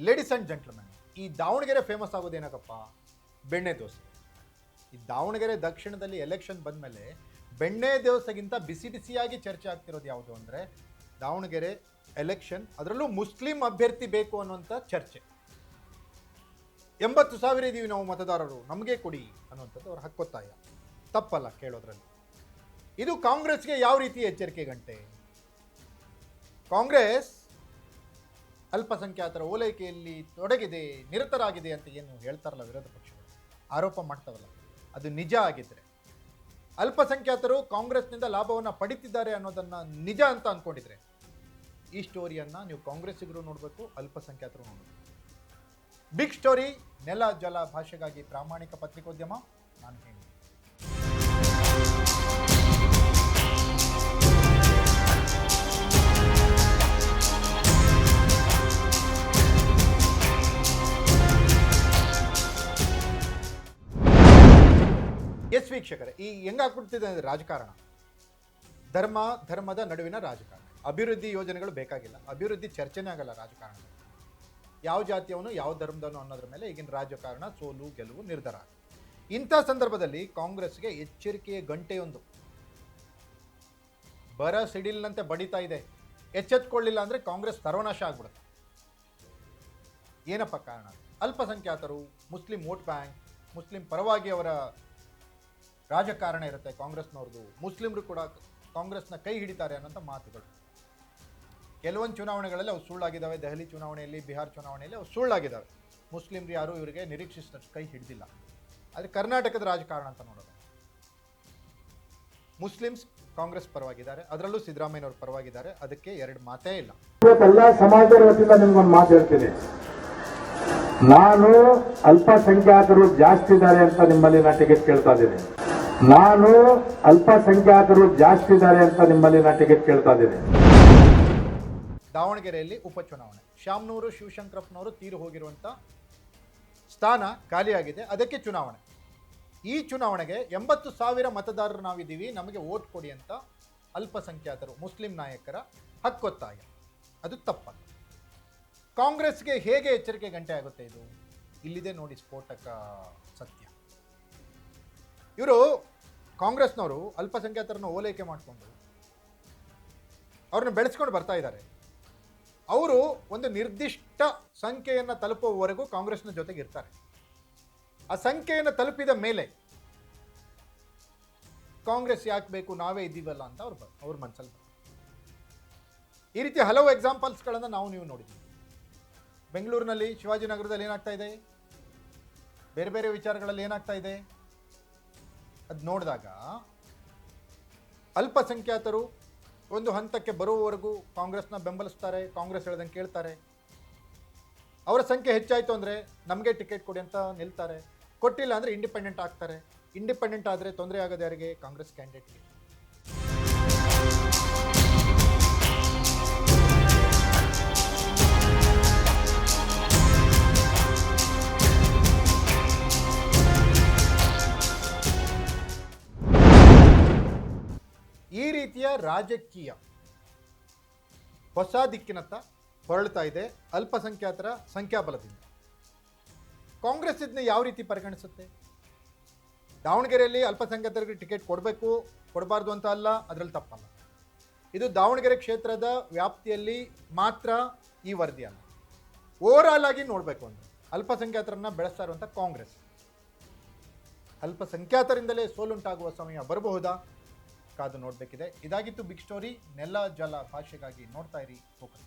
Ladies and gentlemen, ಈ Davanagere famous ಆಗೋದೇನಕ್ಕಪ್ಪ? ಬೆಣ್ಣೆ ದೋಸೆ. ಈ ದಾವಣಗೆರೆ ದಕ್ಷಿಣದಲ್ಲಿ ಎಲೆಕ್ಷನ್ ಬಂದಮೇಲೆ ಬೆಣ್ಣೆ ದೋಸೆಗಿಂತ ಬಿಸಿ ಬಿಸಿಯಾಗಿ ಚರ್ಚೆ ಆಗ್ತಿರೋದು ಯಾವುದು ಅಂದರೆ ದಾವಣಗೆರೆ ಎಲೆಕ್ಷನ್, ಅದರಲ್ಲೂ ಮುಸ್ಲಿಂ ಅಭ್ಯರ್ಥಿ ಬೇಕು ಅನ್ನುವಂಥ ಚರ್ಚೆ. 80,000 ಇದ್ದೀವಿ ನಾವು ಮತದಾರರು, ನಮಗೆ ಕೊಡಿ ಅನ್ನುವಂಥದ್ದು ಅವ್ರ ಹಕ್ಕೊತ್ತಾಯ. ತಪ್ಪಲ್ಲ ಕೇಳೋದ್ರಲ್ಲಿ. ಇದು ಕಾಂಗ್ರೆಸ್ಗೆ ಯಾವ ರೀತಿ ಎಚ್ಚರಿಕೆ ಗಂಟೆ? ಕಾಂಗ್ರೆಸ್ ಅಲ್ಪಸಂಖ್ಯಾತರ ಓಲೈಕೆಯಲ್ಲಿ ತೊಡಗಿದೆ, ನಿರತರಾಗಿದೆ ಅಂತ ಏನು ಹೇಳ್ತಾರಲ್ಲ ವಿರೋಧ ಪಕ್ಷಗಳು, ಆರೋಪ ಮಾಡ್ತಾವಲ್ಲ, ಅದು ನಿಜ ಆಗಿದ್ರೆ, ಅಲ್ಪಸಂಖ್ಯಾತರು ಕಾಂಗ್ರೆಸ್ನಿಂದ ಲಾಭವನ್ನು ಪಡಿತಿದ್ದಾರೆ ಅನ್ನೋದನ್ನು ನಿಜ ಅಂತ ಅಂದ್ಕೊಂಡಿದ್ರೆ, ಈ ಸ್ಟೋರಿಯನ್ನು ನೀವು ಕಾಂಗ್ರೆಸ್ಸಿಗರು ನೋಡಬೇಕು, ಅಲ್ಪಸಂಖ್ಯಾತರು ನೋಡಬೇಕು. ಬಿಗ್ ಸ್ಟೋರಿ, ನೆಲ ಜಲ ಭಾಷೆಗಾಗಿ ಪ್ರಾಮಾಣಿಕ ಪತ್ರಿಕೋದ್ಯಮ. ನಾನು ಹೇಳಿ ಎಸ್ ವೀಕ್ಷಕರೇ, ಈ ಹೆಂಗಾಗ್ಬಿಡ್ತಿದೆ ಅಂದರೆ ರಾಜಕಾರಣ, ಧರ್ಮದ ನಡುವಿನ ರಾಜಕಾರಣ. ಅಭಿವೃದ್ಧಿ ಯೋಜನೆಗಳು ಬೇಕಾಗಿಲ್ಲ, ಅಭಿವೃದ್ಧಿ ಚರ್ಚೆನೇ ಆಗಲ್ಲ ರಾಜಕಾರಣ. ಯಾವ ಜಾತಿಯವನು ಯಾವ ಧರ್ಮದವನು ಅನ್ನೋದ್ರ ಮೇಲೆ ಈಗಿನ ರಾಜಕಾರಣ ಸೋಲು ಗೆಲುವು ನಿರ್ಧಾರ. ಇಂಥ ಸಂದರ್ಭದಲ್ಲಿ ಕಾಂಗ್ರೆಸ್ಗೆ ಎಚ್ಚರಿಕೆಯ ಗಂಟೆಯೊಂದು ಬರ ಸಿಡಿಲ್ನಂತೆ ಬಡಿತಾ ಇದೆ. ಎಚ್ಚೆತ್ಕೊಳ್ಳಿಲ್ಲ ಅಂದರೆ ಕಾಂಗ್ರೆಸ್ ಸರ್ವನಾಶ ಆಗ್ಬಿಡುತ್ತೆ. ಏನಪ್ಪ ಕಾರಣ? ಅಲ್ಪಸಂಖ್ಯಾತರು, ಮುಸ್ಲಿಂ ವೋಟ್ ಬ್ಯಾಂಕ್, ಮುಸ್ಲಿಂ ಪರವಾಗಿ ಅವರ ರಾಜಕಾರಣ ಇರುತ್ತೆ ಕಾಂಗ್ರೆಸ್ನವ್ರದ್ದು. ಮುಸ್ಲಿಮರು ಕೂಡ ಕಾಂಗ್ರೆಸ್ನ ಕೈ ಹಿಡಿತಾರೆ ಅನ್ನೋಂಥ ಮಾತುಗಳು. ಕೆಲವೊಂದು ಚುನಾವಣೆಗಳಲ್ಲಿ ಅವು ಸುಳ್ಳಾಗಿದ್ದಾವೆ. ದೆಹಲಿ ಚುನಾವಣೆಯಲ್ಲಿ, ಬಿಹಾರ್ ಚುನಾವಣೆಯಲ್ಲಿ ಅವು ಸುಳ್ಳಾಗಿದ್ದಾವೆ. ಮುಸ್ಲಿಮ್ರು ಯಾರು ಇವರಿಗೆ ನಿರೀಕ್ಷಿಸಿದಷ್ಟು ಕೈ ಹಿಡಿದಿಲ್ಲ. ಆದರೆ ಕರ್ನಾಟಕದ ರಾಜಕಾರಣ ಅಂತ ನೋಡೋದು, ಮುಸ್ಲಿಮ್ಸ್ ಕಾಂಗ್ರೆಸ್ ಪರವಾಗಿದ್ದಾರೆ, ಅದರಲ್ಲೂ ಸಿದ್ದರಾಮಯ್ಯನವ್ರ ಪರವಾಗಿದ್ದಾರೆ. ಅದಕ್ಕೆ ಎರಡು ಮಾತೇ ಇಲ್ಲ. ಎಲ್ಲ ಸಮಾಜದ ವತಿಯಿಂದ ನಿಮ್ಗೊಂದು ಮಾತು ಹೇಳ್ತೀನಿ. ನಾನು ಅಲ್ಪಸಂಖ್ಯಾತರು ಜಾಸ್ತಿ ಇದ್ದಾರೆ ಅಂತ ನಿಮ್ಮಲ್ಲಿ ನಾನು ಟಿಕೆಟ್ ಕೇಳ್ತಾ ಇದ್ದೀನಿ. ದಾವಣಗೆರೆಯಲ್ಲಿ ಉಪಚುನಾವಣೆ, ಶಾಮನೂರು ಶಿವಶಂಕರಪ್ಪನವರು ತೀರು ಹೋಗಿರುವಂಥ ಸ್ಥಾನ ಖಾಲಿಯಾಗಿದೆ, ಅದಕ್ಕೆ ಚುನಾವಣೆ. ಈ ಚುನಾವಣೆಗೆ 80,000 ಮತದಾರರು ನಾವಿದ್ದೀವಿ, ನಮಗೆ ವೋಟ್ ಕೊಡಿ ಅಂತ ಅಲ್ಪಸಂಖ್ಯಾತರು, ಮುಸ್ಲಿಂ ನಾಯಕರ ಹಕ್ಕೊತ್ತಾಯ. ಅದು ತಪ್ಪಲ್ಲ. ಕಾಂಗ್ರೆಸ್ಗೆ ಹೇಗೆ ಎಚ್ಚರಿಕೆ ಗಂಟೆ ಆಗುತ್ತೆ ಇದು? ಇಲ್ಲಿದೆ ನೋಡಿ ಸ್ಫೋಟಕ ಸತ್ಯ. ಇವರು ಕಾಂಗ್ರೆಸ್ನವರು ಅಲ್ಪಸಂಖ್ಯಾತರನ್ನು ಓಲೈಕೆ ಮಾಡಿಕೊಂಡು ಅವ್ರನ್ನ ಬೆಳೆಸ್ಕೊಂಡು ಬರ್ತಾ ಇದ್ದಾರೆ. ಅವರು ಒಂದು ನಿರ್ದಿಷ್ಟ ಸಂಖ್ಯೆಯನ್ನು ತಲುಪುವವರೆಗೂ ಕಾಂಗ್ರೆಸ್ನ ಜೊತೆಗೆ ಇರ್ತಾರೆ. ಆ ಸಂಖ್ಯೆಯನ್ನು ತಲುಪಿದ ಮೇಲೆ ಕಾಂಗ್ರೆಸ್ ಯಾಕೆ ಬೇಕು, ನಾವೇ ಇದ್ದೀವಲ್ಲ ಅಂತ ಅವ್ರ ಮನಸ್ಸಲ್ಲಿ. ಈ ರೀತಿ ಹಲವು ಎಕ್ಸಾಂಪಲ್ಸ್ಗಳನ್ನು ನೀವು ನೋಡಿದ್ದೀವಿ. ಬೆಂಗಳೂರಿನಲ್ಲಿ, ಶಿವಾಜಿನಗರದಲ್ಲಿ ಏನಾಗ್ತಾ ಇದೆ, ಬೇರೆ ಬೇರೆ ವಿಚಾರಗಳಲ್ಲಿ ಏನಾಗ್ತಾ ಇದೆ, ಅದು ನೋಡಿದಾಗ ಅಲ್ಪಸಂಖ್ಯಾತರು ಒಂದು ಹಂತಕ್ಕೆ ಬರುವವರೆಗೂ ಕಾಂಗ್ರೆಸ್ನ ಬೆಂಬಲಿಸ್ತಾರೆ, ಕಾಂಗ್ರೆಸ್ ಹೇಳ್ದಂಗೆ ಕೇಳ್ತಾರೆ. ಅವರ ಸಂಖ್ಯೆ ಹೆಚ್ಚಾಯಿತು ಅಂದರೆ ನಮಗೆ ಟಿಕೆಟ್ ಕೊಡಿ ಅಂತ ನಿಲ್ತಾರೆ. ಕೊಟ್ಟಿಲ್ಲ ಅಂದರೆ ಇಂಡಿಪೆಂಡೆಂಟ್ ಆಗ್ತಾರೆ. ಇಂಡಿಪೆಂಡೆಂಟ್ ಆದರೆ ತೊಂದರೆ ಆಗೋದು ಯಾರಿಗೆ? ಕಾಂಗ್ರೆಸ್ ಕ್ಯಾಂಡಿಡೇಟ್ಗೆ. ಈ ರೀತಿಯ ರಾಜಕೀಯ ಹೊಸ ದಿಕ್ಕಿನತ್ತ ಹೊರಳ್ತಾ ಇದೆ ಅಲ್ಪಸಂಖ್ಯಾತರ ಸಂಖ್ಯಾಬಲದಿಂದ. ಕಾಂಗ್ರೆಸ್ ಇದನ್ನ ಯಾವ ರೀತಿ ಪರಿಗಣಿಸುತ್ತೆ? ದಾವಣಗೆರೆಯಲ್ಲಿ ಅಲ್ಪಸಂಖ್ಯಾತರಿಗೆ ಟಿಕೆಟ್ ಕೊಡಬೇಕು, ಕೊಡಬಾರ್ದು ಅಂತ ಅಲ್ಲ, ಅದರಲ್ಲಿ ತಪ್ಪಲ್ಲ. ಇದು ದಾವಣಗೆರೆ ಕ್ಷೇತ್ರದ ವ್ಯಾಪ್ತಿಯಲ್ಲಿ ಮಾತ್ರ ಈ ವರದಿ ಅಲ್ಲ. ಓವರಾಲ್ ಆಗಿ ನೋಡಬೇಕು ಅಂದರೆ ಅಲ್ಪಸಂಖ್ಯಾತರನ್ನ ಬೆಳೆಸ್ತಾ ಇರುವಂಥ ಕಾಂಗ್ರೆಸ್, ಅಲ್ಪಸಂಖ್ಯಾತರಿಂದಲೇ ಸೋಲುಂಟಾಗುವ ಸಮಯ ಬರಬಹುದಾ? ಕಾದು ನೋಡಬೇಕಿದೆ. ಇದಾಗಿತ್ತು ಬಿಗ್ ಸ್ಟೋರಿ. ನೆಲ ಜಲ ಭಾಷೆಗಾಗಿ ನೋಡ್ತಾ ಇರಿ ಫೋಕಸ್.